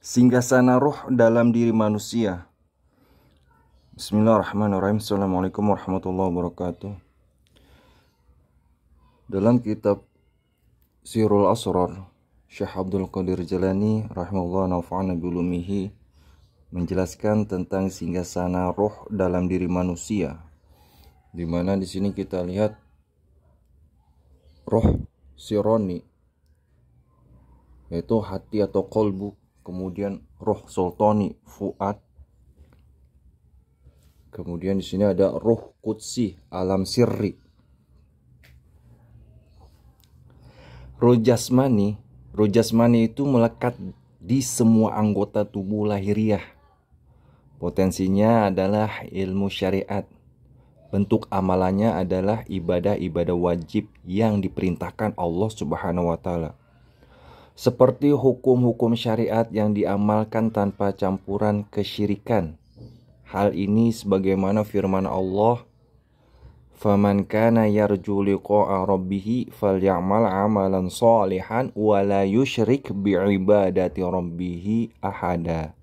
Singgasana roh dalam diri manusia. Bismillahirrahmanirrahim. Assalamualaikum warahmatullahi wabarakatuh. Dalam kitab Sirul Asrar, Syekh Abdul Qadir Jalani rahimahullah nafa'ana biulumihi menjelaskan tentang singgasana roh dalam diri manusia, di mana di sini kita lihat roh sironi, yaitu hati atau kolbu, kemudian roh sultani, fuad, kemudian di sini ada roh qudsi, alam sirri. Roh jasmani itu melekat di semua anggota tubuh lahiriah. Potensinya adalah ilmu syariat. Bentuk amalannya adalah ibadah-ibadah wajib yang diperintahkan Allah Subhanahu wa taala. Seperti hukum-hukum syariat yang diamalkan tanpa campuran kesyirikan. Hal ini sebagaimana firman Allah, "Faman kana yarju liqa'a rabbih falyamal 'amalan shalihan wa la yusyrik bi'ibadati rabbih ahada."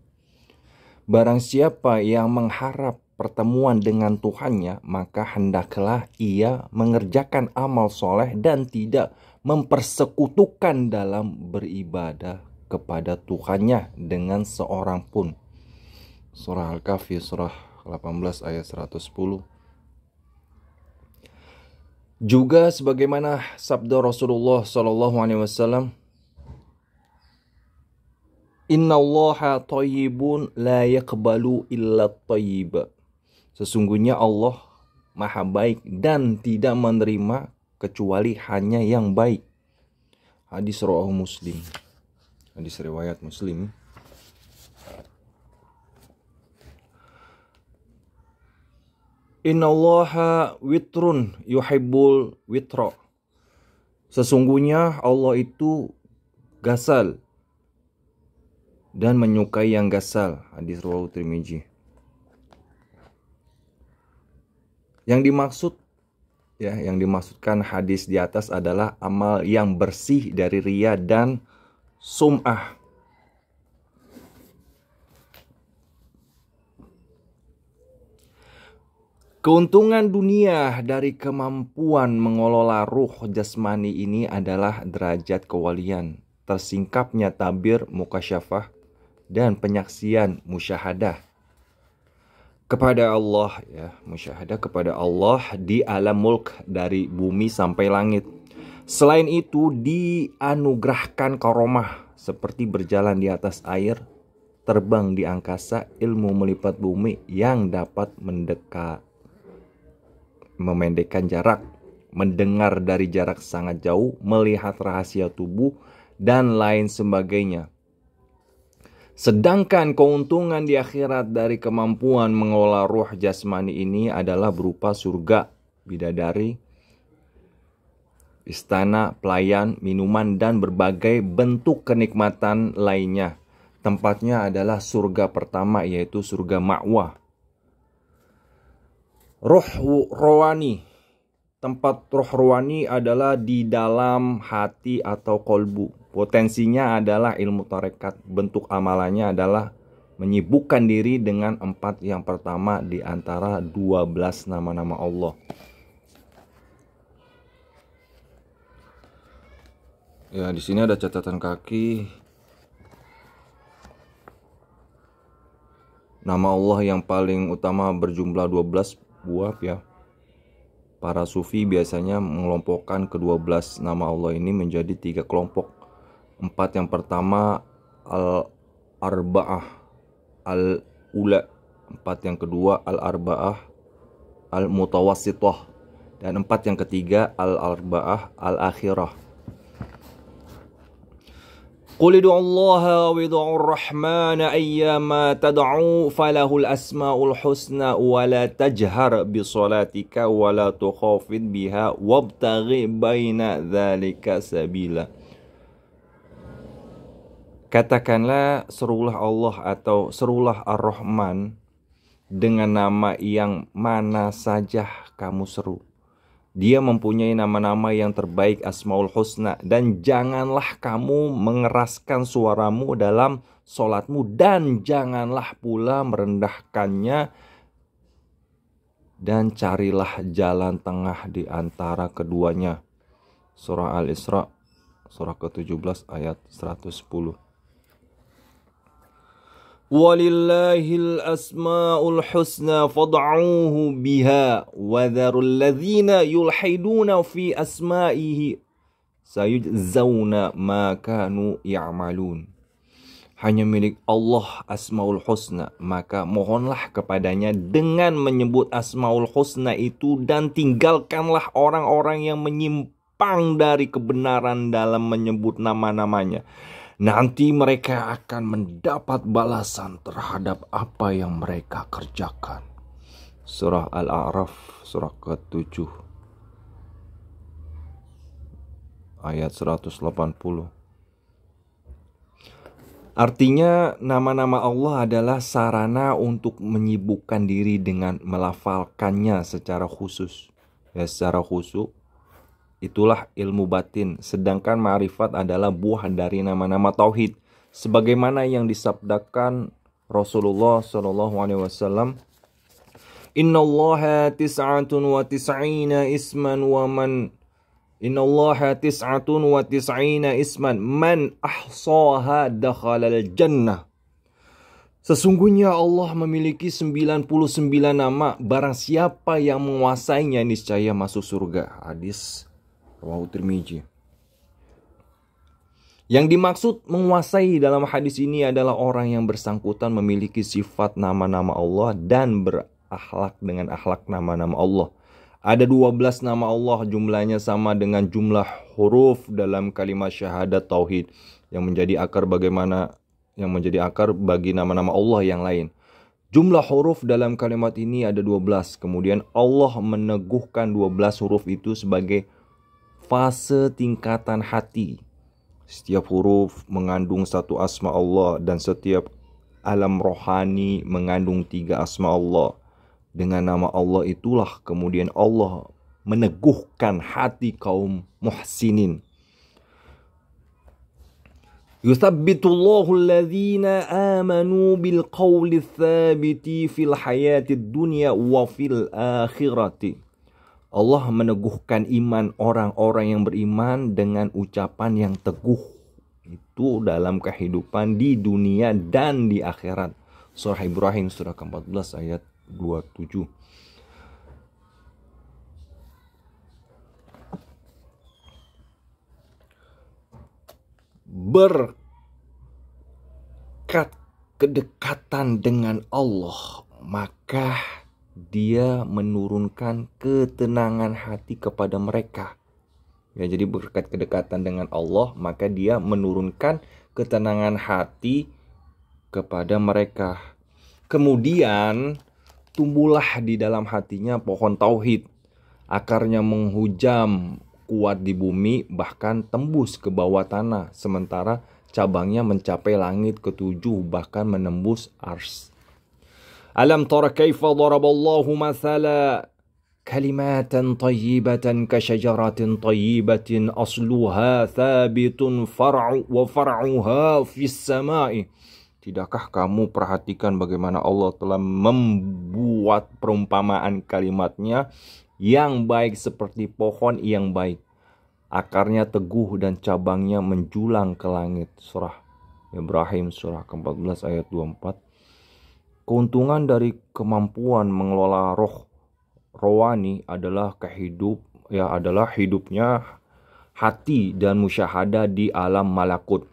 Barang siapa yang mengharap pertemuan dengan Tuhannya, maka hendaklah ia mengerjakan amal soleh dan tidak mempersekutukan dalam beribadah kepada Tuhannya dengan seorang pun. Surah Al-Kahfi surah 18 ayat 110. Juga sebagaimana sabda Rasulullah SAW, "Innallaha thayyibun la yaqbalu illa thayyib." Sesungguhnya Allah Maha baik dan tidak menerima kecuali hanya yang baik. Hadis rawahu Muslim. Hadis riwayat Muslim. Innallaha witrun yuhibbul witra. Sesungguhnya Allah itu gasal dan menyukai yang gasal. Hadis rawahu Tirmizi. Yang dimaksudkan hadis di atas adalah amal yang bersih dari riya dan sum'ah. Keuntungan dunia dari kemampuan mengelola ruh jasmani ini adalah derajat kewalian, tersingkapnya tabir mukasyafah dan penyaksian musyahadah kepada Allah, musyahadah kepada Allah di alam mulk dari bumi sampai langit. Selain itu dianugerahkan karomah seperti berjalan di atas air, terbang di angkasa, ilmu melipat bumi yang dapat memendekkan jarak, mendengar dari jarak sangat jauh, melihat rahasia tubuh, dan lain sebagainya. Sedangkan keuntungan di akhirat dari kemampuan mengelola ruh jasmani ini adalah berupa surga, bidadari, istana, pelayan, minuman, dan berbagai bentuk kenikmatan lainnya. Tempatnya adalah surga pertama, yaitu surga ma'wah. Roh rohani. Tempat roh rohani adalah di dalam hati atau kolbu. Potensinya adalah ilmu tarekat. Bentuk amalannya adalah menyibukkan diri dengan 4 yang pertama di antara 12 nama-nama Allah. Ya, di sini ada catatan kaki. Nama Allah yang paling utama berjumlah 12 buah ya. Para sufi biasanya mengelompokkan ke-12 nama Allah ini menjadi 3 kelompok. 4 yang pertama al-arba'ah al-ula, 4 yang kedua al-arba'ah al-mutawassithah, dan 4 yang ketiga al-arba'ah al-akhirah. Qul ud'ullaha wa ud'ur rahmana ayyama tad'u falahul asmaul husna wa la tajhar bi salatika wa la tukhafid biha wabtaghi baina dzalika sabila. Katakanlah, serulah Allah atau serulah Ar-Rahman dengan nama yang mana saja kamu seru, Dia mempunyai nama-nama yang terbaik, Asmaul Husna. Dan janganlah kamu mengeraskan suaramu dalam sholatmu, dan janganlah pula merendahkannya, dan carilah jalan tengah di antara keduanya. Surah Al-Isra, surah ke-17 ayat 110. Walillahil asmaul husna fad'uuhu biha wa dharul ladzina yulhiduna fi asma'ihi sayujzauna ma kanu ya'malun. Hanya milik Allah asmaul husna, maka mohonlah kepadanya dengan menyebut asmaul husna itu, dan tinggalkanlah orang-orang yang menyimpang dari kebenaran dalam menyebut nama-namanya. Nanti mereka akan mendapat balasan terhadap apa yang mereka kerjakan. Surah Al-A'raf, surah ke-7, ayat 180. Artinya, nama-nama Allah adalah sarana untuk menyibukkan diri dengan melafalkannya secara khusus. Ya, secara khusyuk. Itulah ilmu batin, sedangkan ma'rifat adalah buah dari nama-nama tauhid, sebagaimana yang disabdakan Rasulullah SAW. Innallaha tis'atun wa tis'ina isman wa man Innallaha tis'atun wa tis'ina isman man ahsaha dakhalal jannah. Sesungguhnya Allah memiliki 99 nama, barang siapa yang menguasainya niscaya masuk surga. Hadis Rawahu Tirmidzi. Yang dimaksud menguasai dalam hadis ini adalah orang yang bersangkutan memiliki sifat nama-nama Allah dan berakhlak dengan akhlak nama-nama Allah. Ada 12 nama Allah, jumlahnya sama dengan jumlah huruf dalam kalimat syahadat tauhid yang menjadi akar bagi nama-nama Allah yang lain. Jumlah huruf dalam kalimat ini ada 12. Kemudian Allah meneguhkan 12 huruf itu sebagai fase tingkatan hati. Setiap huruf mengandung satu asma Allah, dan setiap alam rohani mengandung 3 asma Allah. Dengan nama Allah itulah kemudian Allah meneguhkan hati kaum muhsinin. Yuthabbitullahu alladhina amanu bil qawli tsabiti fil hayatid dunya wa fil akhirati. Allah meneguhkan iman orang-orang yang beriman dengan ucapan yang teguh itu dalam kehidupan di dunia dan di akhirat. Surah Ibrahim surah ke-14 ayat 27. Berkat kedekatan dengan Allah, maka Dia menurunkan ketenangan hati kepada mereka. Ya, jadi berkat kedekatan dengan Allah, maka Dia menurunkan ketenangan hati kepada mereka. Kemudian tumbuhlah di dalam hatinya pohon tauhid. Akarnya menghujam kuat di bumi, bahkan tembus ke bawah tanah, sementara cabangnya mencapai langit ke-7, bahkan menembus ars. Alam tara kaifa daraballahu mathala kalimatan tayyibatan kasyajaratin tayyibatin asluha thabitun far'uha fis sama'i. Tidakkah kamu perhatikan bagaimana Allah telah membuat perumpamaan kalimatnya yang baik seperti pohon yang baik. Akarnya teguh dan cabangnya menjulang ke langit. Surah Ibrahim surah ke-14 ayat 24. Keuntungan dari kemampuan mengelola roh rohani adalah hidupnya hati dan musyahadah di alam malakut,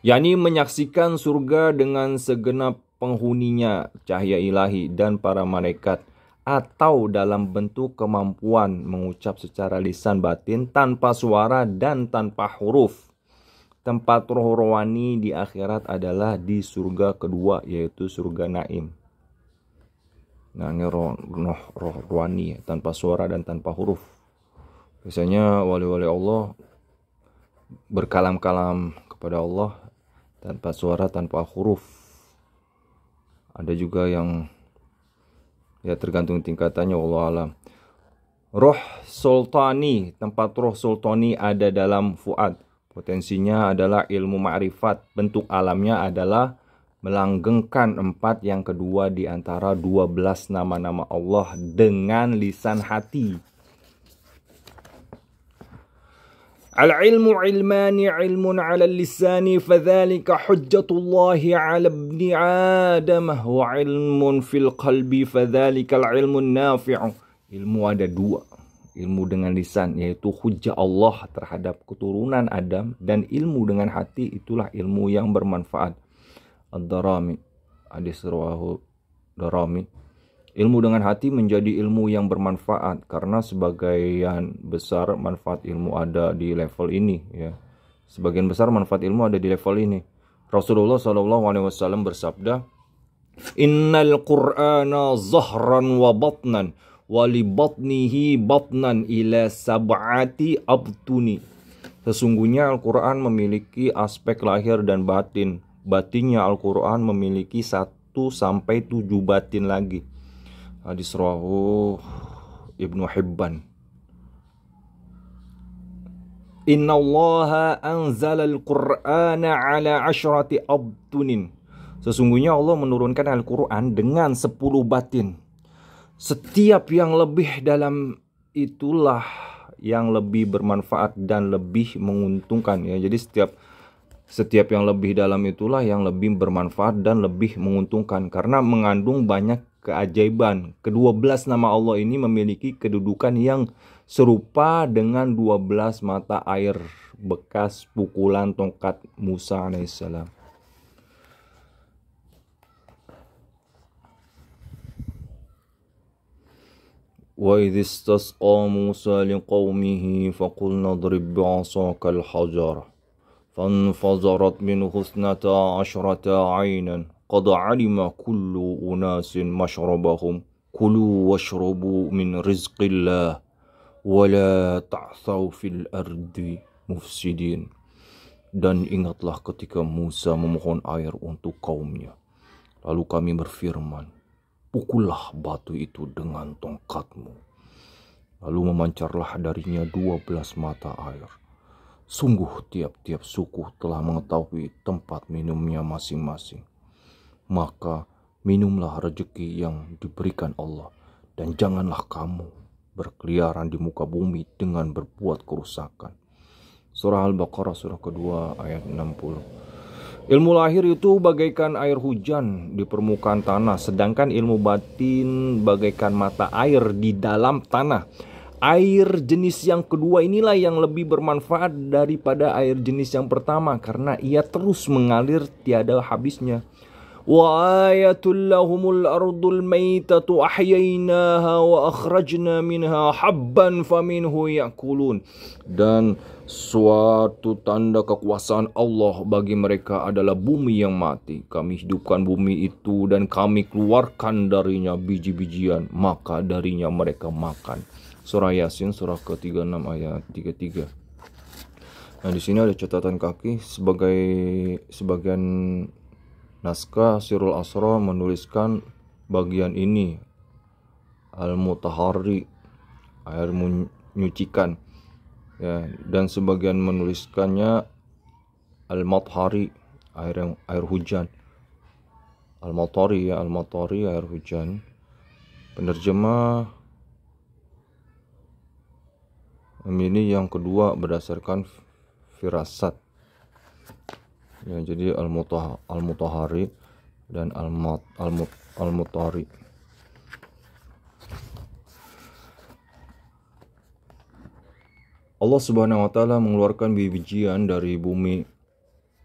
yakni menyaksikan surga dengan segenap penghuninya, cahaya ilahi dan para malaikat, atau dalam bentuk kemampuan mengucap secara lisan batin tanpa suara dan tanpa huruf. Tempat roh rohani di akhirat adalah di surga kedua, yaitu surga Naim. Nah, ini roh rohani tanpa suara dan tanpa huruf. Biasanya wali-wali Allah berkalam-kalam kepada Allah tanpa suara, tanpa huruf. Ada juga yang ya tergantung tingkatannya, wallahu alam. Roh sultani, tempat roh sultani ada dalam fuad. Potensinya adalah ilmu ma'rifat. Bentuk alamnya adalah melanggengkan 4 yang kedua di antara 12 nama-nama Allah dengan lisan hati. Al-ilmu ilmani ilmun ala lisani fadhalika hujjatullahi ala ibni Adam wa ilmun fil qalbi fadhalika al-ilmun nafi'u. Ilmu ada 2. Ilmu dengan lisan yaitu hujjah Allah terhadap keturunan Adam, dan ilmu dengan hati itulah ilmu yang bermanfaat. Ad-Darami, hadis rawahu Darami. Ilmu dengan hati menjadi ilmu yang bermanfaat karena sebagian besar manfaat ilmu ada di level ini ya. Sebagian besar manfaat ilmu ada di level ini. Rasulullah SAW bersabda, "Innal Qur'ana zahran wa batnan wa li batnihi batnan ila sab'ati abtuni." Sesungguhnya Al-Qur'an memiliki aspek lahir dan batin. Batinnya Al-Qur'an memiliki 1 sampai 7 batin lagi. Hadis rawahu Ibnu Hibban. Inna Allaha anzala al-Qur'ana ala 10 abtunin. Sesungguhnya Allah menurunkan Al-Quran dengan 10 batin. Setiap yang lebih dalam itulah yang lebih bermanfaat dan lebih menguntungkan ya. Jadi setiap yang lebih dalam itulah yang lebih bermanfaat dan lebih menguntungkan karena mengandung banyak keajaiban. Ke-12 nama Allah ini memiliki kedudukan yang serupa dengan 12 mata air bekas pukulan tongkat Musa alaihissalam. Wa idh istasqa Musa liqaumihi faqulna idrib bi'asaka al-hajar fanfajarat minhu 12 'aynan qad 'alima kullu unasin mashrabahum kulu washrabu min rizqillah wa la ta'thaw fil ardi mufsidin. Dan ingatlah ketika Musa memohon air untuk kaumnya, lalu kami berfirman, pukullah batu itu dengan tongkatmu, lalu memancarlah darinya 12 mata air. Sungguh tiap-tiap suku telah mengetahui tempat minumnya masing-masing. Maka minumlah rezeki yang diberikan Allah, dan janganlah kamu berkeliaran di muka bumi dengan berbuat kerusakan. Surah Al-Baqarah surah kedua ayat 60. Ilmu lahir itu bagaikan air hujan di permukaan tanah, sedangkan ilmu batin bagaikan mata air di dalam tanah. Air jenis yang kedua inilah yang lebih bermanfaat daripada air jenis yang pertama karena ia terus mengalir tiada habisnya. Wa ayatul lahumul ardul maitatu ahyainaha wa akhrajna minha habban faminhu yakulun. Dan suatu tanda kekuasaan Allah bagi mereka adalah bumi yang mati. Kami hidupkan bumi itu dan kami keluarkan darinya biji-bijian, maka darinya mereka makan. Surah Yasin surah ke-36 ayat 33. Nah, di sini ada catatan kaki sebagian naskah Sirul Asra menuliskan bagian ini Al-Mutahari, air menyucikan ya, dan sebagian menuliskannya Al-Mathari, air hujan. Al-Matari ya, Al-Matari air hujan. Penerjemah ini yang kedua berdasarkan firasat. Ya, jadi Al-Mutahari dan Al-Mutari. Allah Subhanahu wa taala mengeluarkan biji-bijian dari bumi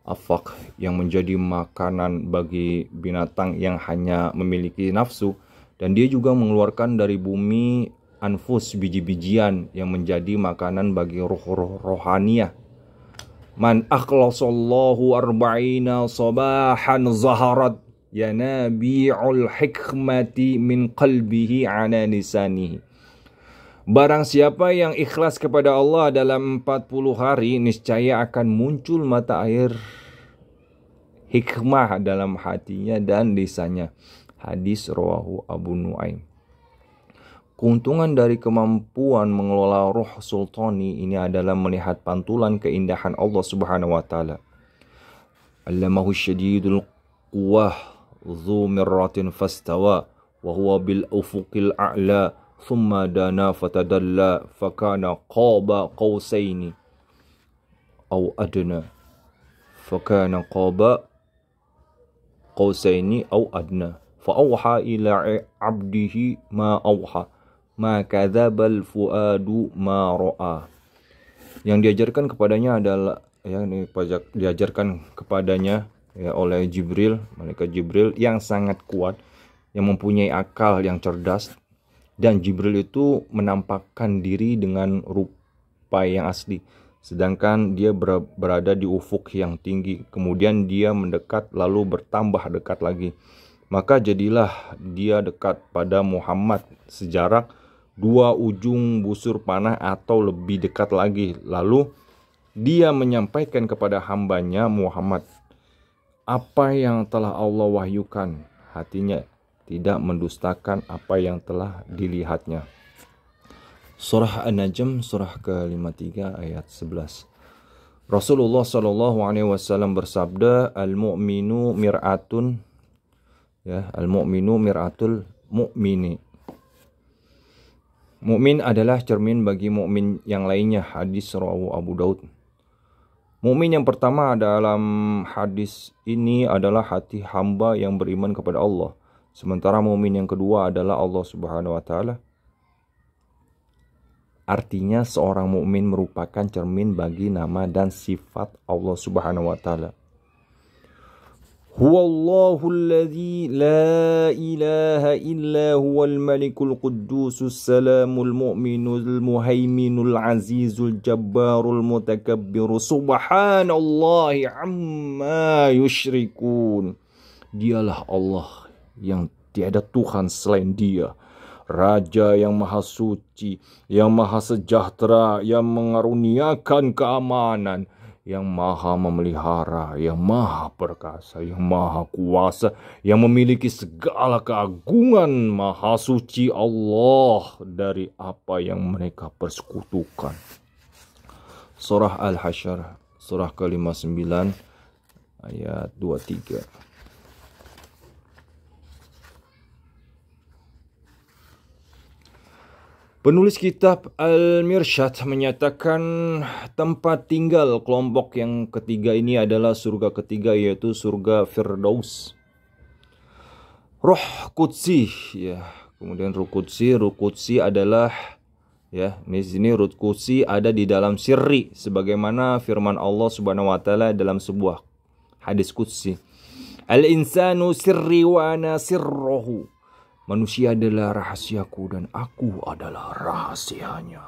afaq yang menjadi makanan bagi binatang yang hanya memiliki nafsu, dan dia juga mengeluarkan dari bumi anfus, biji-bijian yang menjadi makanan bagi roh-roh rohaniyah. Man akhlasallahu arba'ina sabahan zaharat yanabi'ul hikmati min qalbihi ala lisanihi. Barang siapa yang ikhlas kepada Allah dalam 40 hari, niscaya akan muncul mata air hikmah dalam hatinya dan lisannya. Hadis rawahu Abu Nuaim. Keuntungan dari kemampuan mengelola ruh sultani ini adalah melihat pantulan keindahan Allah Subhanahu wa taala. Allamahu syadidul quwwah dzu mirratin fastawa wa huwa bil ufuqil a'la thumma dana fatadalla fakana qaba qausaini aw adna fakana qaba qausaini aw adna fa awha ila 'abdihi ma awha ma kadzabal fuadu ma ra'a. Yang diajarkan kepadanya adalah diajarkan kepadanya oleh Jibril, malaikat Jibril yang sangat kuat, yang mempunyai akal yang cerdas, dan Jibril itu menampakkan diri dengan rupa yang asli, sedangkan dia berada di ufuk yang tinggi. Kemudian dia mendekat lalu bertambah dekat lagi, maka jadilah dia dekat pada Muhammad sejarak 2 ujung busur panah atau lebih dekat lagi. Lalu dia menyampaikan kepada hambanya Muhammad apa yang telah Allah wahyukan. Hatinya tidak mendustakan apa yang telah dilihatnya. Surah An-Najm surah ke-53 ayat 11. Rasulullah SAW bersabda, al-mu'minu mir'atun, al-mu'minu mir'atul mu'mini. Mukmin adalah cermin bagi mukmin yang lainnya. Hadis rawahu Abu Daud. Mukmin yang pertama dalam hadis ini adalah hati hamba yang beriman kepada Allah. Sementara mukmin yang kedua adalah Allah Subhanahu wa taala. Artinya seorang mukmin merupakan cermin bagi nama dan sifat Allah Subhanahu wa taala. Huwallahu alladzi la ilaha illa huwal malikul quddusus salamul mu'minul muhaiminul azizul jabbarul mutakabbirus subhanallahi amma yusyrikun. Dialah Allah yang tiada Tuhan selain Dia, Raja yang maha suci, yang maha sejahtera, yang mengaruniakan keamanan, yang maha memelihara, yang maha perkasa, yang maha kuasa, yang memiliki segala keagungan. Maha suci Allah dari apa yang mereka persekutukan. Surah Al-Hasyr surah ke-59 ayat 23. Penulis kitab Al-Mirsyad menyatakan tempat tinggal kelompok yang ketiga ini adalah surga ketiga, yaitu surga Firdaus. Ruh Qudsi, kemudian Ruh Qudsi adalah di sini Ruh Qudsi ada di dalam sirri, sebagaimana firman Allah Subhanahu wa taala dalam sebuah hadis qudsi. Al-insanu sirri wa ana sirruhu. Manusia adalah rahasiaku dan aku adalah rahasianya.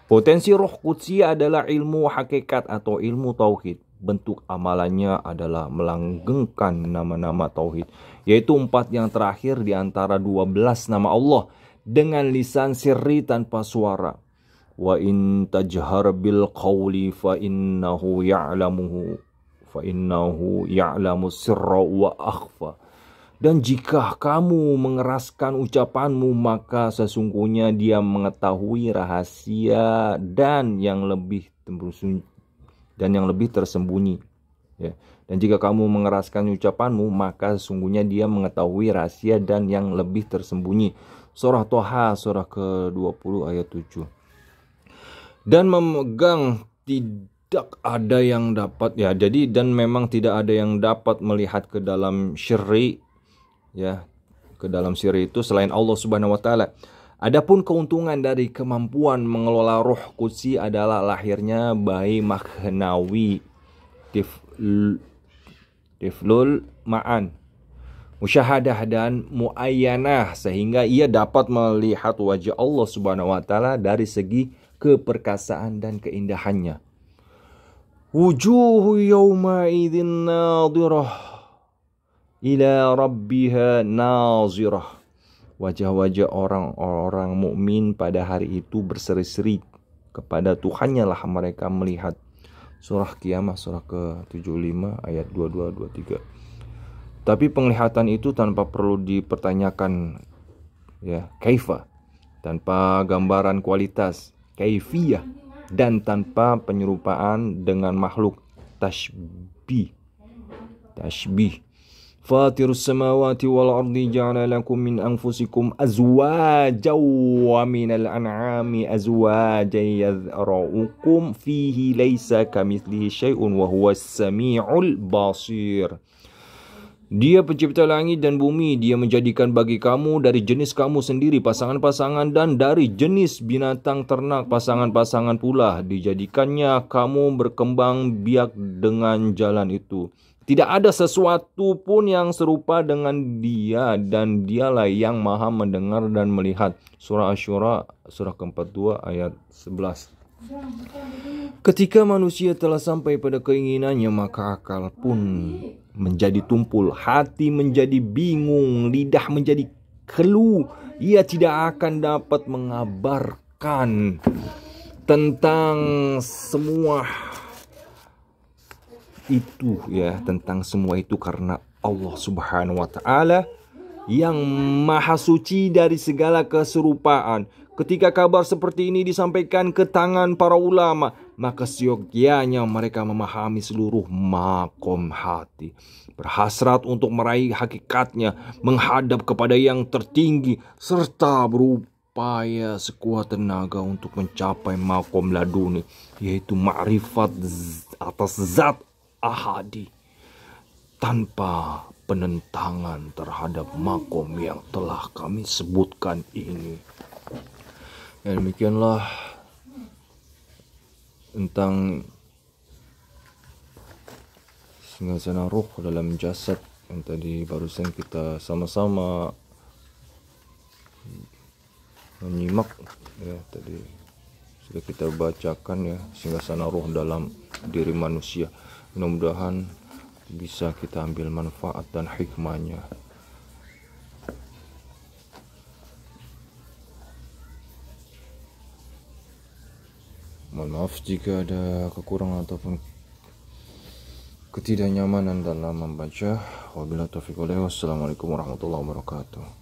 Potensi Ruh Qudsi adalah ilmu hakikat atau ilmu tauhid. Bentuk amalannya adalah melanggengkan nama-nama tauhid, yaitu 4 yang terakhir di antara 12 nama Allah dengan lisan sirri tanpa suara. Wa in tajhar bil qawli fa innahu ya'lamu sirra wa akhfa. Dan jika kamu mengeraskan ucapanmu, maka sesungguhnya Dia mengetahui rahasia dan yang lebih tersembunyi. Dan jika kamu mengeraskan ucapanmu, maka sesungguhnya Dia mengetahui rahasia dan yang lebih tersembunyi. Surah Toha surah ke-20 ayat 7. Dan memegang tidak ada yang dapat dan memang tidak ada yang dapat melihat ke dalam syirri, ke dalam sirri itu selain Allah Subhanahu wa taala. Adapun keuntungan dari kemampuan mengelola Ruh Qudsi adalah lahirnya bayi maghnawi, tiflul ma'an, musyahadah dan muayyanah, sehingga ia dapat melihat wajah Allah Subhanahu wa taala dari segi keperkasaan dan keindahannya. Wujuhu yawma idzin nadhirah ila rabbiha nazirah. Wajah-wajah orang-orang mukmin pada hari itu berseri-seri, kepada Tuhannya lah mereka melihat. Surah Qiyamah surah ke-75 ayat 22-23. Tapi penglihatan itu tanpa perlu dipertanyakan ya, kaifa, tanpa gambaran kualitas, kaifiyah, dan tanpa penyerupaan dengan makhluk, tashbih. Fatirus samawati wal ardi ja'ala lakum min anfusikum azwajan wa minal an'ami azwajan yadhra'ukum fihi laysa kamitslihi syai'un wa huwas sami'ul basir. Dia pencipta langit dan bumi. Dia menjadikan bagi kamu dari jenis kamu sendiri pasangan-pasangan, dan dari jenis binatang ternak pasangan-pasangan pula. Dijadikannya kamu berkembang biak dengan jalan itu. Tidak ada sesuatu pun yang serupa dengan dia, dan dialah yang maha mendengar dan melihat. Surah Asy-Syura, surah ke-42 ayat 11. Ketika manusia telah sampai pada keinginannya, maka akal pun menjadi tumpul, hati menjadi bingung, lidah menjadi keluh. Ia tidak akan dapat mengabarkan tentang semua itu, ya, tentang semua itu, karena Allah Subhanahu wa taala yang maha suci dari segala keserupaan. Ketika kabar seperti ini disampaikan ke tangan para ulama, maka seyogyanya mereka memahami seluruh makom hati, berhasrat untuk meraih hakikatnya, menghadap kepada yang tertinggi, serta berupaya sekuat tenaga untuk mencapai makom laduni, yaitu ma'rifat atas zat ahadi, tanpa penentangan terhadap makom yang telah kami sebutkan ini. Ya, demikianlah tentang singgasana ruh dalam jasad yang tadi barusan kita sama-sama menyimak, ya, tadi sudah kita bacakan, ya, singgasana ruh dalam diri manusia. Mudah-mudahan bisa kita ambil manfaat dan hikmahnya. Mohon maaf jika ada kekurangan ataupun ketidaknyamanan dalam membaca. Wabillahi taufiq wal hidayah. Wassalamualaikum warahmatullahi wabarakatuh.